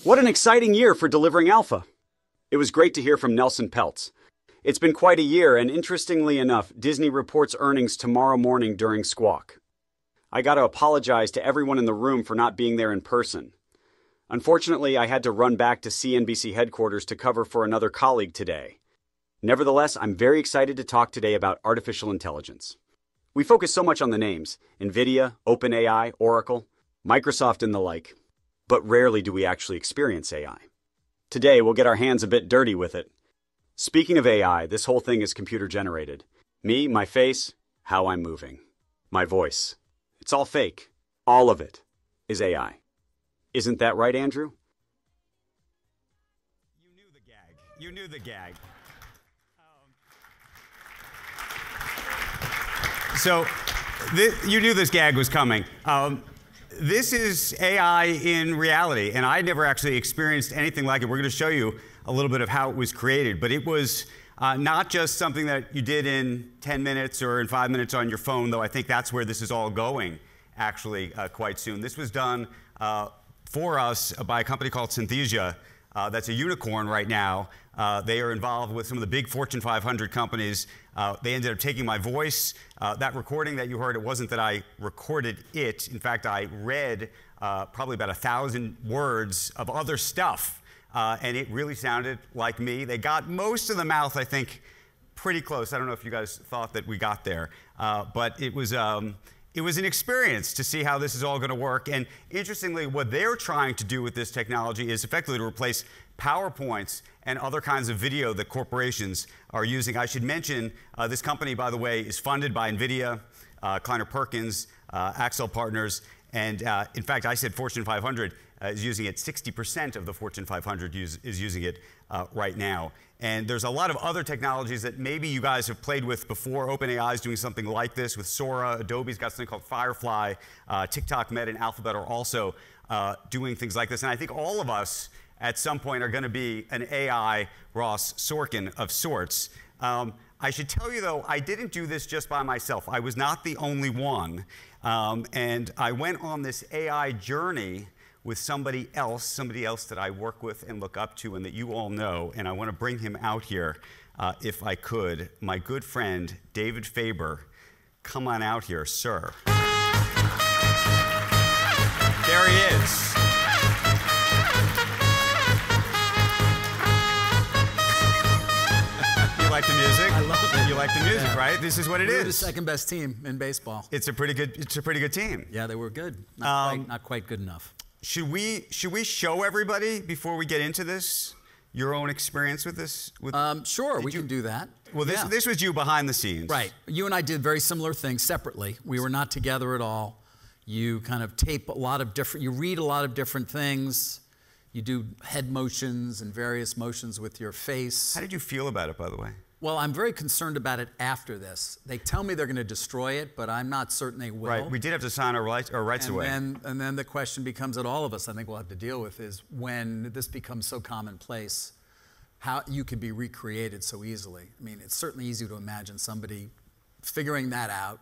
What an exciting year for delivering alpha. It was great to hear from Nelson Peltz. It's been quite a year, and interestingly enough, Disney reports earnings tomorrow morning during Squawk. I got to apologize to everyone in the room for not being there in person. Unfortunately, I had to run back to CNBC headquarters to cover for another colleague today. Nevertheless, I'm very excited to talk today about artificial intelligence. We focus so much on the names, NVIDIA, OpenAI, Oracle, Microsoft, and the like, but rarely do we actually experience AI. Today, we'll get our hands a bit dirty with it. Speaking of AI, this whole thing is computer generated. Me, my face, how I'm moving. My voice. It's all fake. All of it is AI. Isn't that right, Andrew? You knew the gag. You knew the gag. You knew this gag was coming. This is AI in reality, and I never actually experienced anything like it. We're going to show you a little bit of how it was created, but it was not just something that you did in 10 minutes or in 5 minutes on your phone, though I think that's where this is all going, actually, quite soon. This was done for us by a company called Synthesia. That's a unicorn right now. They are involved with some of the big Fortune 500 companies. They ended up taking my voice. That recording that you heard, it wasn't that I recorded it. In fact, I read probably about 1,000 words of other stuff, and it really sounded like me. They got most of the mouth, I think, pretty close. I don't know if you guys thought that we got there, but it was an experience to see how this is all going to work. And interestingly, what they're trying to do with this technology is effectively to replace PowerPoints and other kinds of video that corporations are using. I should mention this company, by the way, is funded by NVIDIA, Kleiner Perkins, Accel Partners, and in fact, I said Fortune 500 is using it. 60% of the Fortune 500 is using it right now. And there's a lot of other technologies that maybe you guys have played with before. OpenAI is doing something like this with Sora. Adobe's got something called Firefly. TikTok, Meta, and Alphabet are also doing things like this. And I think all of us at some point are going to be an AI Ross Sorkin of sorts. I should tell you, though, I didn't do this just by myself. I was not the only one. And I went on this AI journey with somebody else that I work with and look up to and that you all know. And I want to bring him out here, if I could. My good friend, David Faber. Come on out here, sir. There he is. You like the music? I love it. You like the music, right? This is what it is. We're the second best team in baseball. It's a pretty good team. Yeah, they were good. Not quite good enough. Should we show everybody before we get into this your own experience with this? Sure, we can do that. Well, this was you behind the scenes. Right. You and I did very similar things separately. We were not together at all. You kind of tape a lot of different, you read a lot of different things. You do head motions and various motions with your face. How did you feel about it, by the way? Well, I'm very concerned about it after this. They tell me they're going to destroy it, but I'm not certain they will. Right. We did have to sign our rights away. And then the question becomes that all of us, I think, will have to deal with is when this becomes so commonplace, how you can be recreated so easily. I mean, it's certainly easy to imagine somebody figuring that out,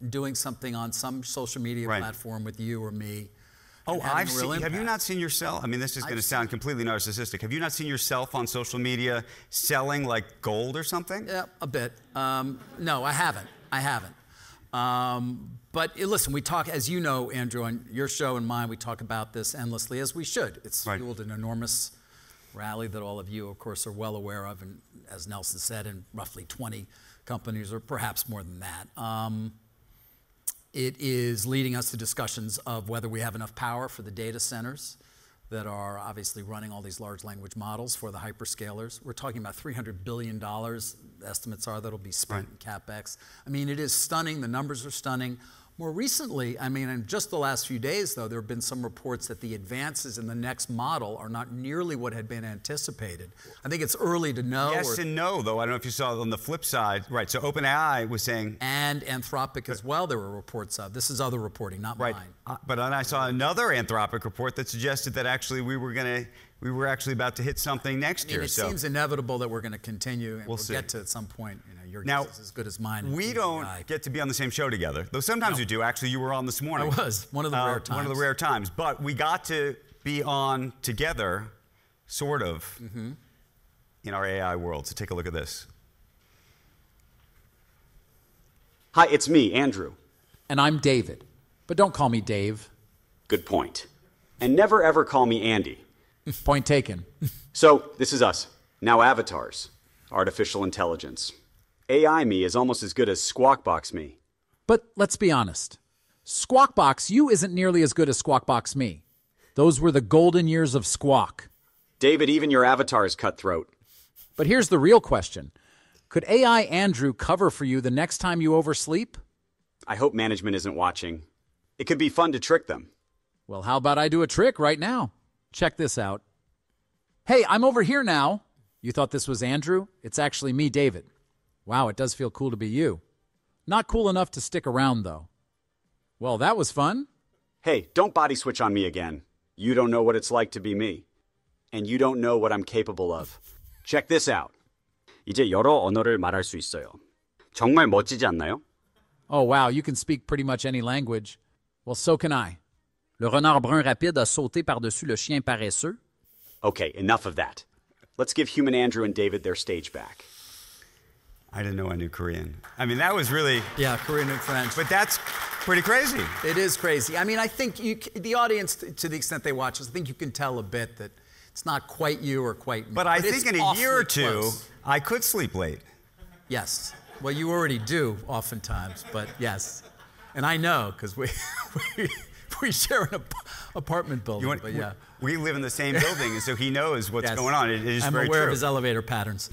doing something on some social media platform with you or me. Oh, I've seen. Have you not seen yourself? I mean, this is going to sound completely narcissistic. Have you not seen yourself on social media selling like gold or something? Yeah, a bit. No, I haven't. But listen, we talk, as you know, Andrew, on your show and mine, we talk about this endlessly, as we should. It's fueled an enormous rally that all of you, of course, are well aware of, and as Nelson said, in roughly 20 companies, or perhaps more than that. It is leading us to discussions of whether we have enough power for the data centers that are obviously running all these large language models for the hyperscalers. We're talking about $300 billion, estimates are, that'll be spent in CapEx. I mean, it is stunning. The numbers are stunning. More recently, I mean, in just the last few days, though, there have been some reports that the advances in the next model are not nearly what had been anticipated. I think it's early to know. Yes and no, though. I don't know if you saw on the flip side. Right, so OpenAI was saying... And Anthropic as well, there were reports of. This is other reporting, not mine. But then I saw another Anthropic report that suggested that actually we were actually about to hit something next year. It seems inevitable that we're going to continue, and we'll get to at some point. You know, your guess is as good as mine. We don't get to be on the same show together, though sometimes we do. Actually, you were on this morning. I was, one of the rare times. One of the rare times. But we got to be on together, sort of, in our AI world. So take a look at this. Hi, it's me, Andrew. And I'm David. But don't call me Dave. Good point. And never ever call me Andy. Point taken. So, this is us. Now avatars. Artificial intelligence. AI me is almost as good as Squawkbox me. But let's be honest. Squawkbox you isn't nearly as good as Squawkbox me. Those were the golden years of Squawk. David, even your avatar is cutthroat. But here's the real question. Could AI Andrew cover for you the next time you oversleep? I hope management isn't watching. It could be fun to trick them. Well, how about I do a trick right now? Check this out. Hey, I'm over here now. You thought this was Andrew? It's actually me, David. Wow, it does feel cool to be you. Not cool enough to stick around, though. Well, that was fun. Hey, don't body switch on me again. You don't know what it's like to be me. And you don't know what I'm capable of. Check this out. 이제 여러 언어를 말할 수 있어요. 정말 멋지지 않나요? Oh, wow, you can speak pretty much any language. Well, so can I. Le renard brun rapide a sauté par-dessus le chien paresseux. Okay, enough of that. Let's give human Andrew and David their stage back. I didn't know I knew Korean. I mean, that was really... Yeah, Korean and French. But that's pretty crazy. It is crazy. I mean, I think the audience, to the extent they watch us, I think you can tell a bit that it's not quite you or quite me. But I think in a year or two, close. I could sleep late. Yes. Well, you already do oftentimes, but yes. And I know, because we share an apartment building, but yeah. We live in the same building, and so he knows what's going on. It is I'm very aware true. of his elevator patterns.